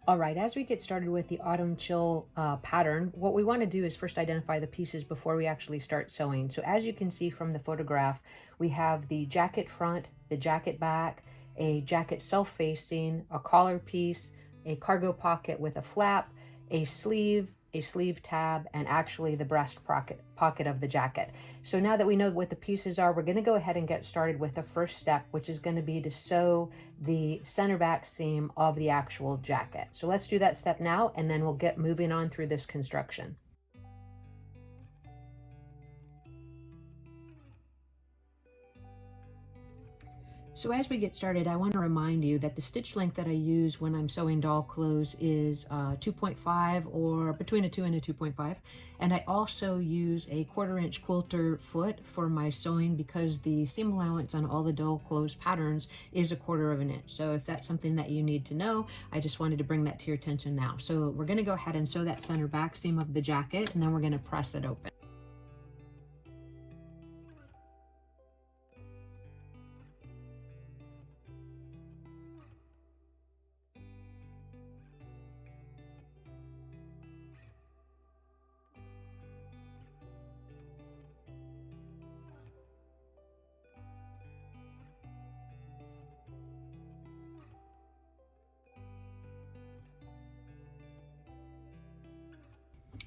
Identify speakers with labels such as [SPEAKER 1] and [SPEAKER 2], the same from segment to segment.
[SPEAKER 1] All right, as we get started with the autumn chill pattern, what we want to do is first identify the pieces before we actually start sewing. So as you can see from the photograph, we have the jacket front, the jacket back, a jacket self-facing, a collar piece, a cargo pocket with a flap, a sleeve tab, and actually the breast pocket of the jacket. So now that we know what the pieces are, we're going to go ahead and get started with the first step, which is going to be to sew the center back seam of the actual jacket. So let's do that step now, and then we'll get moving on through this construction. So as we get started, I want to remind you that the stitch length that I use when I'm sewing doll clothes is 2.5, or between a 2 and a 2.5. And I also use a 1/4 inch quilter foot for my sewing because the seam allowance on all the doll clothes patterns is a 1/4 of an inch. So if that's something that you need to know, I just wanted to bring that to your attention now. So we're going to go ahead and sew that center back seam of the jacket, and then we're going to press it open.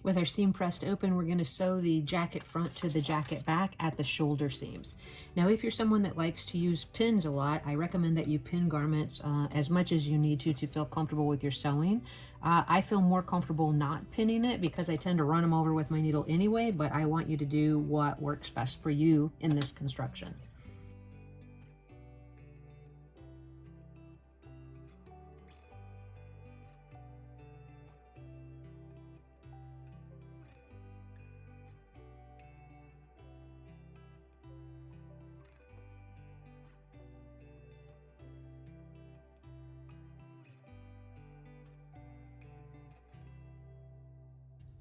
[SPEAKER 1] With our seam pressed open, we're going to sew the jacket front to the jacket back at the shoulder seams. Now, if you're someone that likes to use pins a lot, I recommend that you pin garments as much as you need to feel comfortable with your sewing. I feel more comfortable not pinning it because I tend to run them over with my needle anyway, but I want you to do what works best for you in this construction.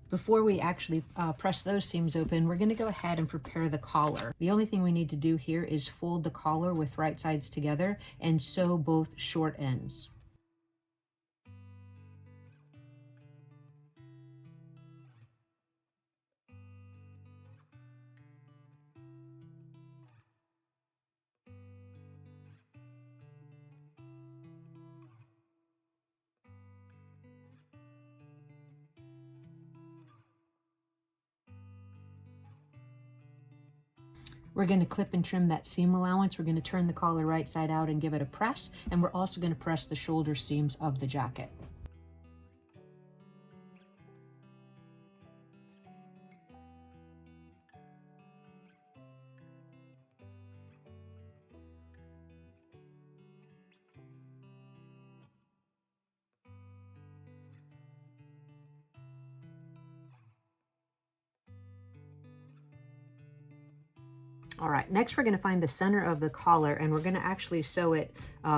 [SPEAKER 1] Before we actually press those seams open, we're going to go ahead and prepare the collar. The only thing we need to do here is fold the collar with right sides together and sew both short ends. We're going to clip and trim that seam allowance. We're going to turn the collar right side out and give it a press, and we're also going to press the shoulder seams of the jacket. All right, next we're going to find the center of the collar, and we're going to actually sew it,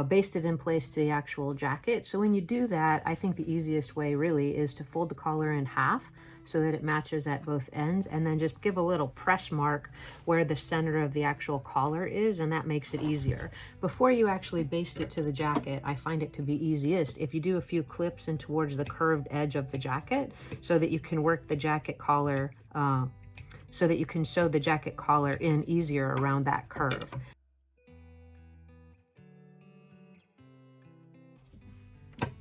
[SPEAKER 1] baste it in place to the actual jacket. So when you do that, I think the easiest way really is to fold the collar in half so that it matches at both ends, and then just give a little press mark where the center of the actual collar is, and that makes it easier. Before you actually baste it to the jacket, I find it to be easiest if you do a few clips in towards the curved edge of the jacket so that you can work the jacket collar so that you can sew the jacket collar in easier around that curve.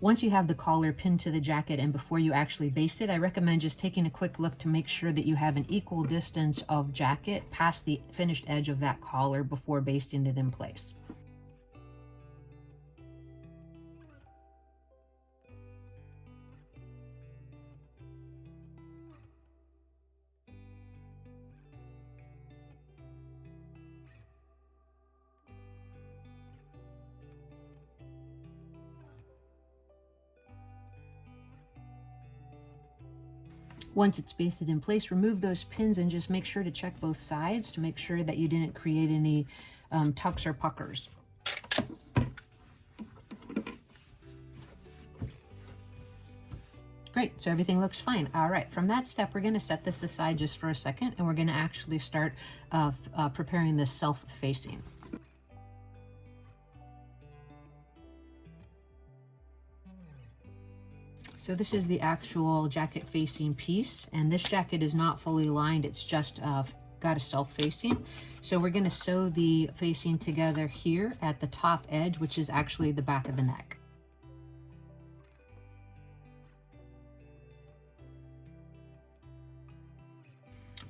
[SPEAKER 1] Once you have the collar pinned to the jacket and before you actually baste it, I recommend just taking a quick look to make sure that you have an equal distance of jacket past the finished edge of that collar before basting it in place. Once it's basted in place, remove those pins and just make sure to check both sides to make sure that you didn't create any tucks or puckers. Great, so everything looks fine. All right, from that step, we're gonna set this aside just for a second, and we're gonna actually start preparing the self-facing. So this is the actual jacket facing piece, and this jacket is not fully lined, it's just got a self-facing. So we're going to sew the facing together here at the top edge, which is actually the back of the neck.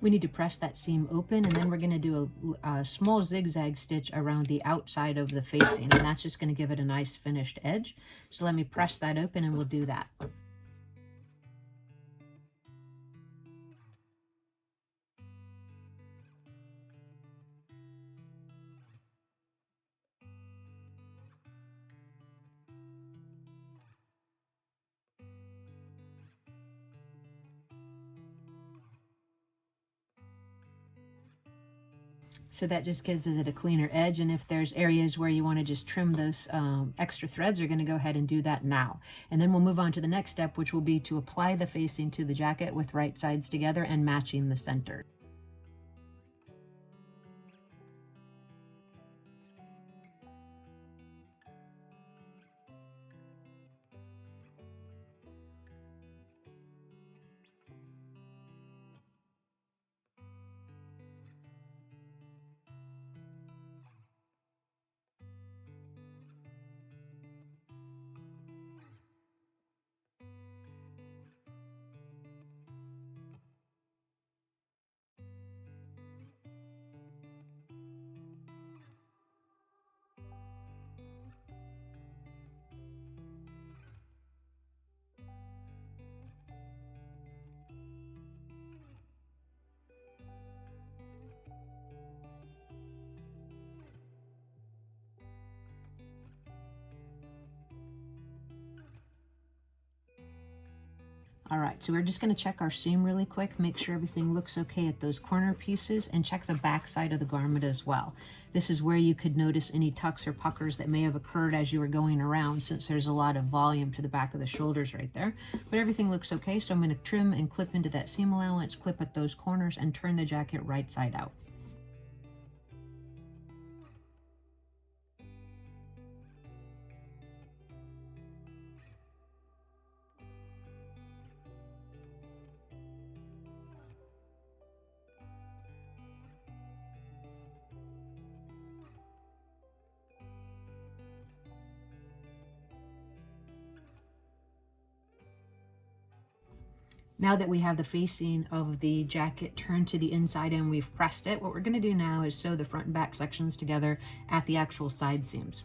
[SPEAKER 1] We need to press that seam open, and then we're going to do a small zigzag stitch around the outside of the facing, and that's just going to give it a nice finished edge. So let me press that open and we'll do that. So that just gives it a cleaner edge, and if there's areas where you want to just trim those extra threads, you're going to go ahead and do that now. And then we'll move on to the next step, which will be to apply the facing to the jacket with right sides together and matching the center. All right, so we're just going to check our seam really quick, make sure everything looks okay at those corner pieces, and check the back side of the garment as well. This is where you could notice any tucks or puckers that may have occurred as you were going around, since there's a lot of volume to the back of the shoulders right there. But everything looks okay, so I'm going to trim and clip into that seam allowance, clip at those corners, and turn the jacket right side out. Now that we have the facing of the jacket turned to the inside and we've pressed it, what we're going to do now is sew the front and back sections together at the actual side seams.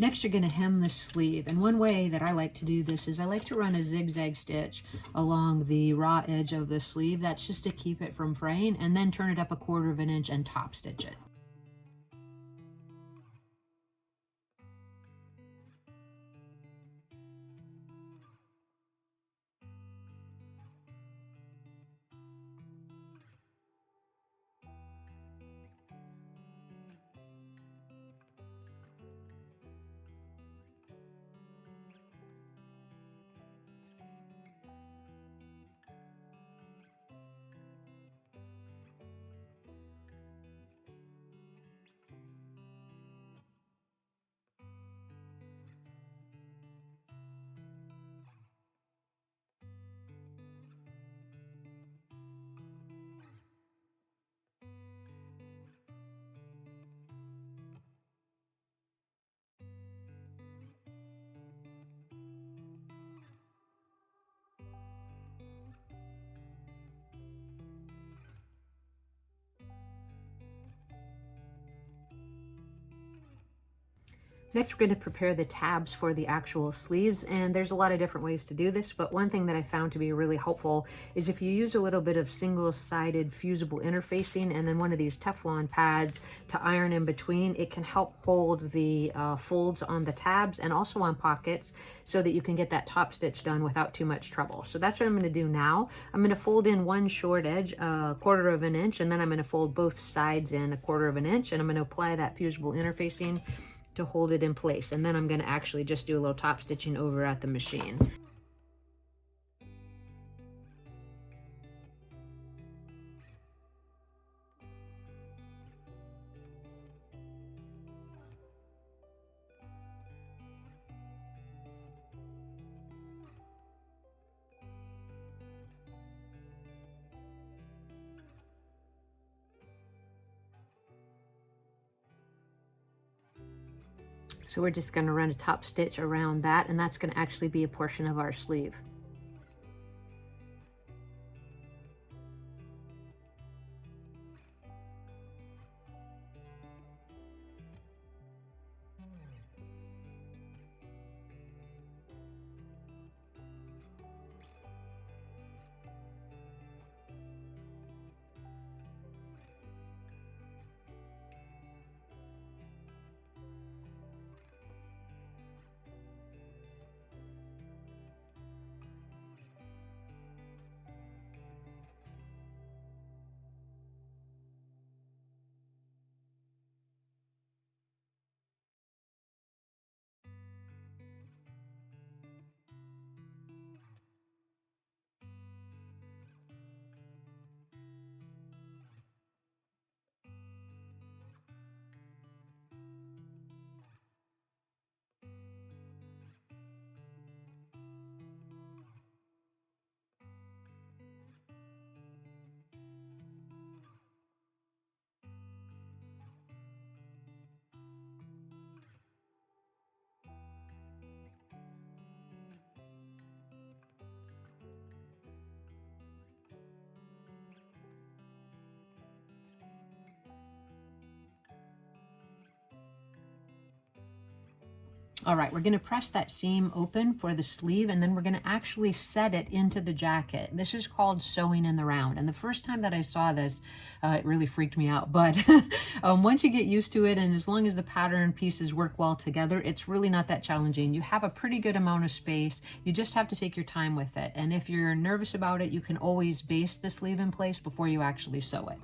[SPEAKER 1] Next, you're going to hem the sleeve, and one way that I like to do this is I like to run a zigzag stitch along the raw edge of the sleeve. That's just to keep it from fraying, and then turn it up 1/4 of an inch and top stitch it. Next, we're going to prepare the tabs for the actual sleeves, and there's a lot of different ways to do this, but one thing that I found to be really helpful is if you use a little bit of single-sided fusible interfacing and then one of these Teflon pads to iron in between, it can help hold the folds on the tabs and also on pockets so that you can get that top stitch done without too much trouble. So that's what I'm going to do now. I'm going to fold in one short edge, 1/4 of an inch, and then I'm going to fold both sides in 1/4 of an inch, and I'm going to apply that fusible interfacing to hold it in place. And then I'm going to actually just do a little top stitching over at the machine. So we're just going to run a top stitch around that, and that's going to actually be a portion of our sleeve. All right, we're gonna press that seam open for the sleeve, and then we're gonna actually set it into the jacket. This is called sewing in the round. And the first time that I saw this, it really freaked me out. But once you get used to it, and as long as the pattern pieces work well together, it's really not that challenging. You have a pretty good amount of space. You just have to take your time with it. And if you're nervous about it, you can always baste the sleeve in place before you actually sew it.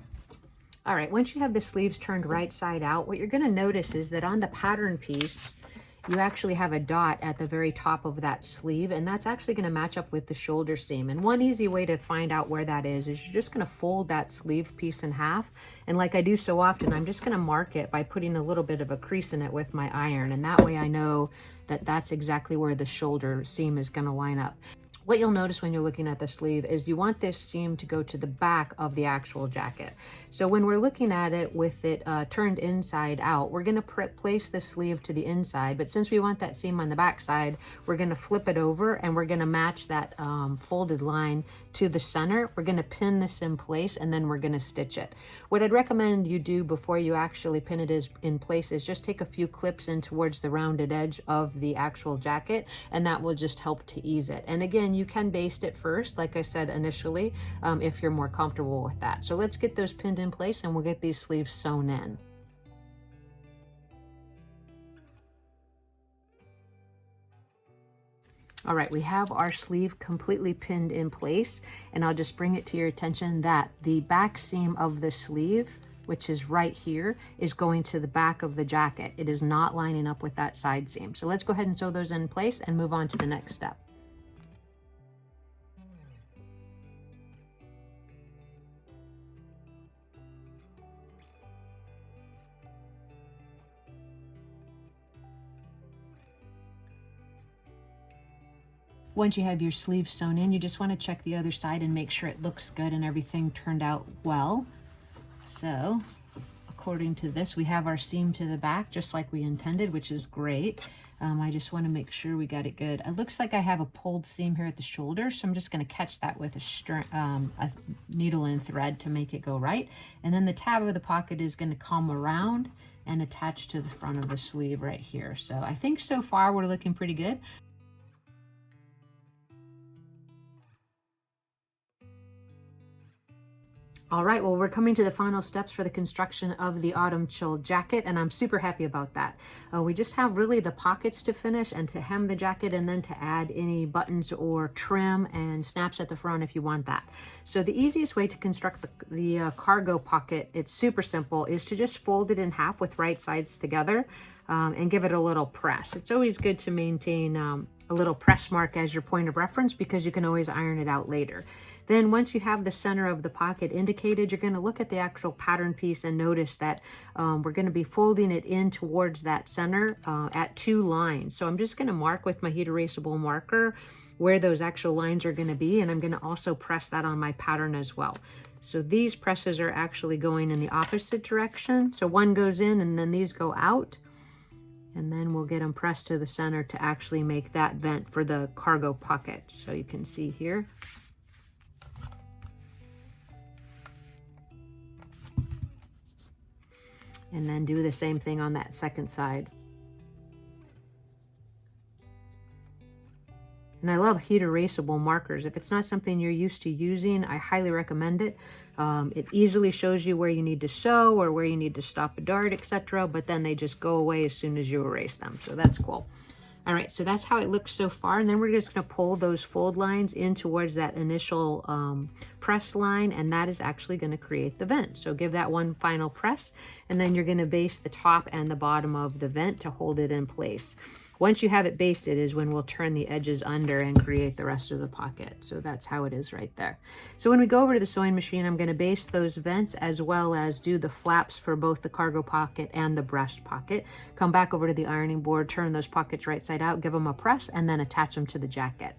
[SPEAKER 1] All right, once you have the sleeves turned right side out, what you're gonna notice is that on the pattern piece, you actually have a dot at the very top of that sleeve, and that's actually going to match up with the shoulder seam. And one easy way to find out where that is you're just going to fold that sleeve piece in half, and like I do so often, I'm just going to mark it by putting a little bit of a crease in it with my iron, and that way I know that that's exactly where the shoulder seam is going to line up. What you'll notice when you're looking at the sleeve is you want this seam to go to the back of the actual jacket. So when we're looking at it with it turned inside out, we're going to place the sleeve to the inside, but since we want that seam on the back side, we're going to flip it over and we're going to match that folded line to the center. We're going to pin this in place and then we're going to stitch it. What I'd recommend you do before you actually pin it in place is just take a few clips in towards the rounded edge of the actual jacket, and that will just help to ease it. And again, you can baste it first, like I said initially, if you're more comfortable with that. So let's get those pinned in place and we'll get these sleeves sewn in. All right, we have our sleeve completely pinned in place, and I'll just bring it to your attention that the back seam of the sleeve, which is right here, is going to the back of the jacket. It is not lining up with that side seam. So let's go ahead and sew those in place and move on to the next step. Once you have your sleeve sewn in, you just want to check the other side and make sure it looks good and everything turned out well. So, according to this, we have our seam to the back just like we intended, which is great. I just want to make sure we got it good. It looks like I have a pulled seam here at the shoulder, so I'm just going to catch that with a needle and thread to make it go right. And then the tab of the pocket is going to come around and attach to the front of the sleeve right here. So I think so far we're looking pretty good. All right, well, we're coming to the final steps for the construction of the Autumn Chill jacket, and I'm super happy about that. We just have really the pockets to finish and to hem the jacket, and then to add any buttons or trim and snaps at the front if you want that. So the easiest way to construct the cargo pocket, it's super simple, is to just fold it in half with right sides together and give it a little press. It's always good to maintain a little press mark as your point of reference because you can always iron it out later. Then once you have the center of the pocket indicated, you're going to look at the actual pattern piece and notice that we're going to be folding it in towards that center at 2 lines. So I'm just going to mark with my heat erasable marker where those actual lines are going to be, and I'm going to also press that on my pattern as well. So these presses are actually going in the opposite direction. So one goes in and then these go out. And then we'll get them pressed to the center to actually make that vent for the cargo pocket. So you can see here. And then do the same thing on that second side. And I love heat erasable markers. If it's not something you're used to using, I highly recommend it. It easily shows you where you need to sew or where you need to stop a dart, etc. But then they just go away as soon as you erase them. So that's cool. All right, so that's how it looks so far. And then we're just gonna pull those fold lines in towards that initial press line, and that is actually gonna create the vent. So give that one final press, and then you're gonna baste the top and the bottom of the vent to hold it in place. Once you have it basted is when we'll turn the edges under and create the rest of the pocket. So that's how it is right there. So when we go over to the sewing machine, I'm gonna baste those vents as well as do the flaps for both the cargo pocket and the breast pocket. Come back over to the ironing board, turn those pockets right side out, give them a press, and then attach them to the jacket.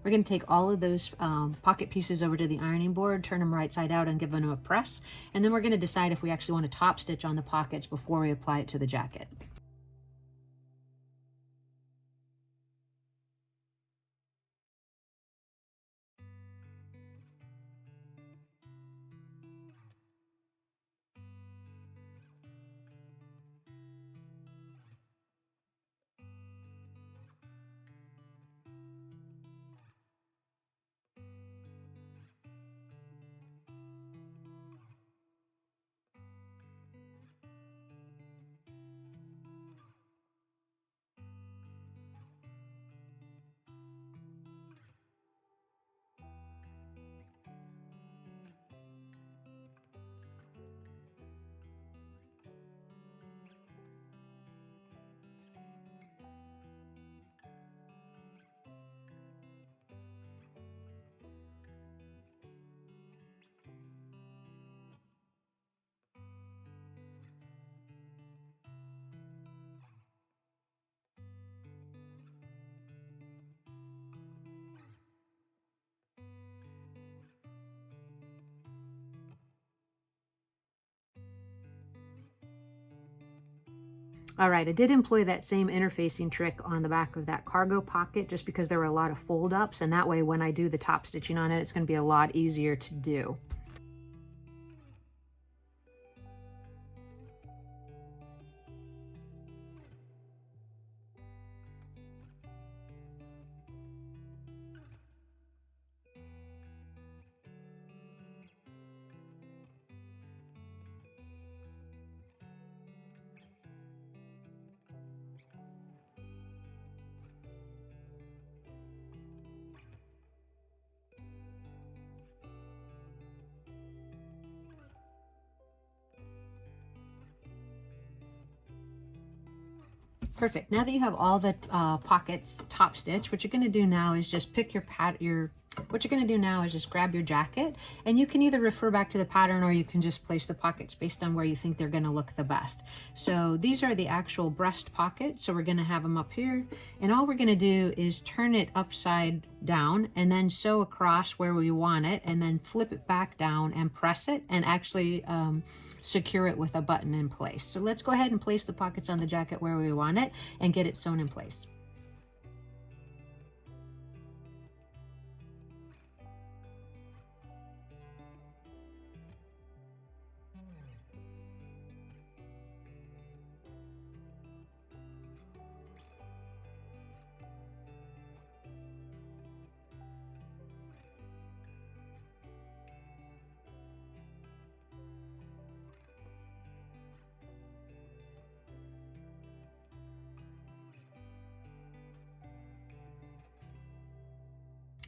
[SPEAKER 1] We're going to take all of those pocket pieces over to the ironing board, turn them right side out and give them a press. And then we're going to decide if we actually want to top stitch on the pockets before we apply it to the jacket. All right, I did employ that same interfacing trick on the back of that cargo pocket just because there were a lot of fold ups, and that way when I do the top stitching on it, it's going to be a lot easier to do. Perfect. Now that you have all the pockets top stitch, what you're going to do now is just pick your What you're going to do now is just grab your jacket, and you can either refer back to the pattern or you can just place the pockets based on where you think they're going to look the best. So these are the actual breast pockets, so we're going to have them up here, and all we're going to do is turn it upside down and then sew across where we want it, and then flip it back down and press it and actually secure it with a button in place. So let's go ahead and place the pockets on the jacket where we want it and get it sewn in place.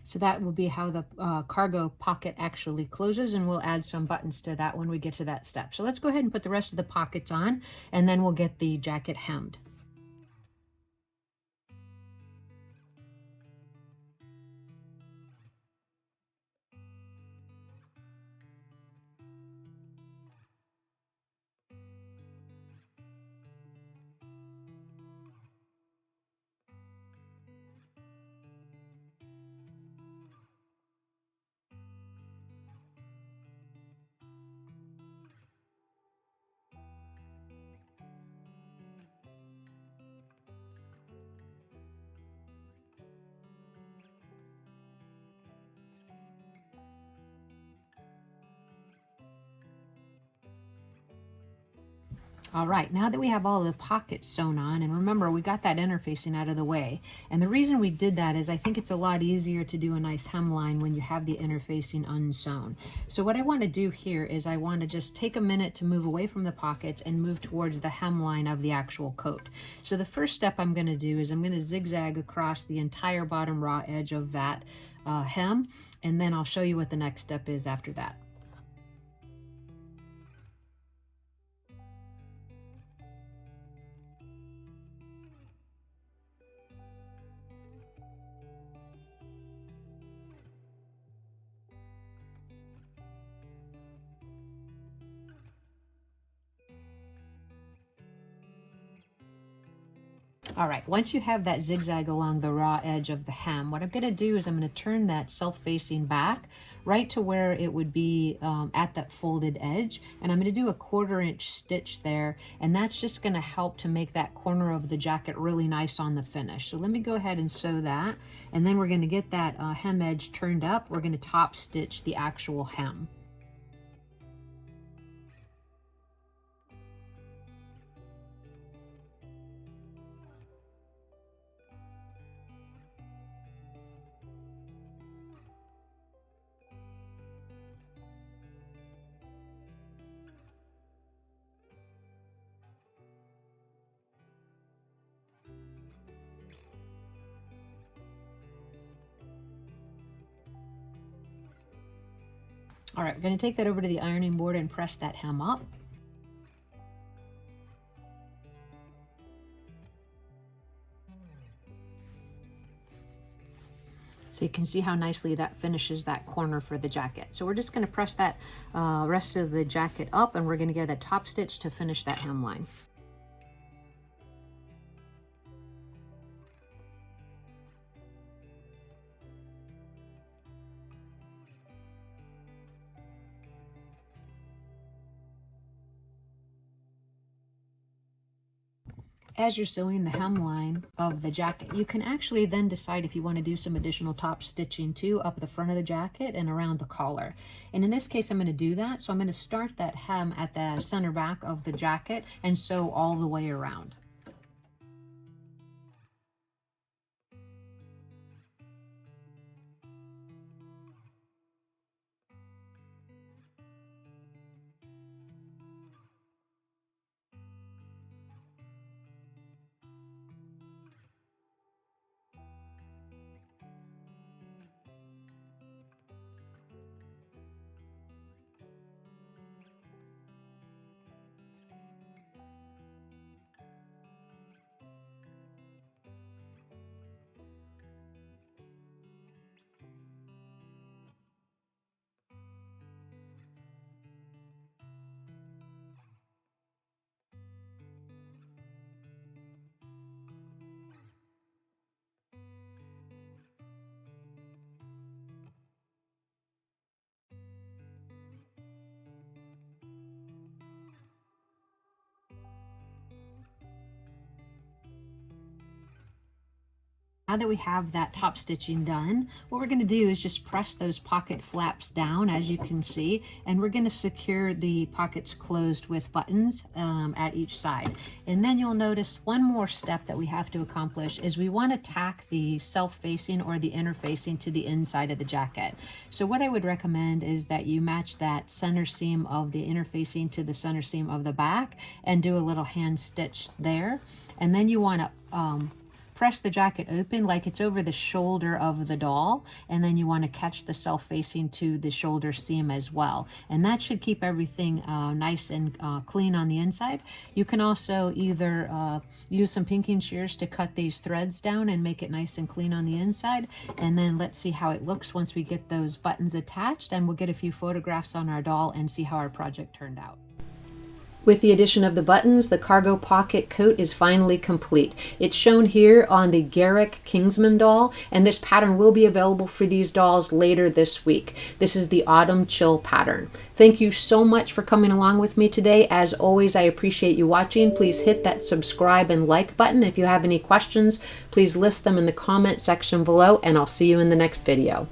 [SPEAKER 1] So that will be how the cargo pocket actually closes, and we'll add some buttons to that when we get to that step. So let's go ahead and put the rest of the pockets on, and then we'll get the jacket hemmed. All right, now that we have all the pockets sewn on, and remember we got that interfacing out of the way, and the reason we did that is I think it's a lot easier to do a nice hemline when you have the interfacing unsewn. So what I want to do here is I want to just take a minute to move away from the pockets and move towards the hemline of the actual coat. So the first step I'm going to do is I'm going to zigzag across the entire bottom raw edge of that hem, and then I'll show you what the next step is after that. All right, once you have that zigzag along the raw edge of the hem, what I'm going to do is I'm going to turn that self-facing back right to where it would be at that folded edge, and I'm going to do a 1/4 inch stitch there, and that's just going to help to make that corner of the jacket really nice on the finish. So let me go ahead and sew that, and then we're going to get that hem edge turned up. We're going to top stitch the actual hem. All right, we're going to take that over to the ironing board and press that hem up. So you can see how nicely that finishes that corner for the jacket. So we're just going to press that rest of the jacket up, and we're going to get a top stitch to finish that hemline. As you're sewing the hemline of the jacket, you can actually then decide if you want to do some additional top stitching too up the front of the jacket and around the collar. And in this case, I'm going to do that. So I'm going to start that hem at the center back of the jacket and sew all the way around. Now that we have that top stitching done, what we're going to do is just press those pocket flaps down, as you can see, and we're going to secure the pockets closed with buttons at each side. And then you'll notice one more step that we have to accomplish is we want to tack the self-facing or the interfacing to the inside of the jacket. So what I would recommend is that you match that center seam of the interfacing to the center seam of the back and do a little hand stitch there. And then you want to press the jacket open like it's over the shoulder of the doll, and then you want to catch the self-facing to the shoulder seam as well, and that should keep everything nice and clean on the inside. You can also either use some pinking shears to cut these threads down and make it nice and clean on the inside, and then let's see how it looks once we get those buttons attached, and we'll get a few photographs on our doll and see how our project turned out. With the addition of the buttons, the cargo pocket coat is finally complete. It's shown here on the Garrick Kingsman doll, and this pattern will be available for these dolls later this week. This is the Autumn Chill pattern. Thank you so much for coming along with me today. As always, I appreciate you watching. Please hit that subscribe and like button. If you have any questions, please list them in the comment section below, and I'll see you in the next video.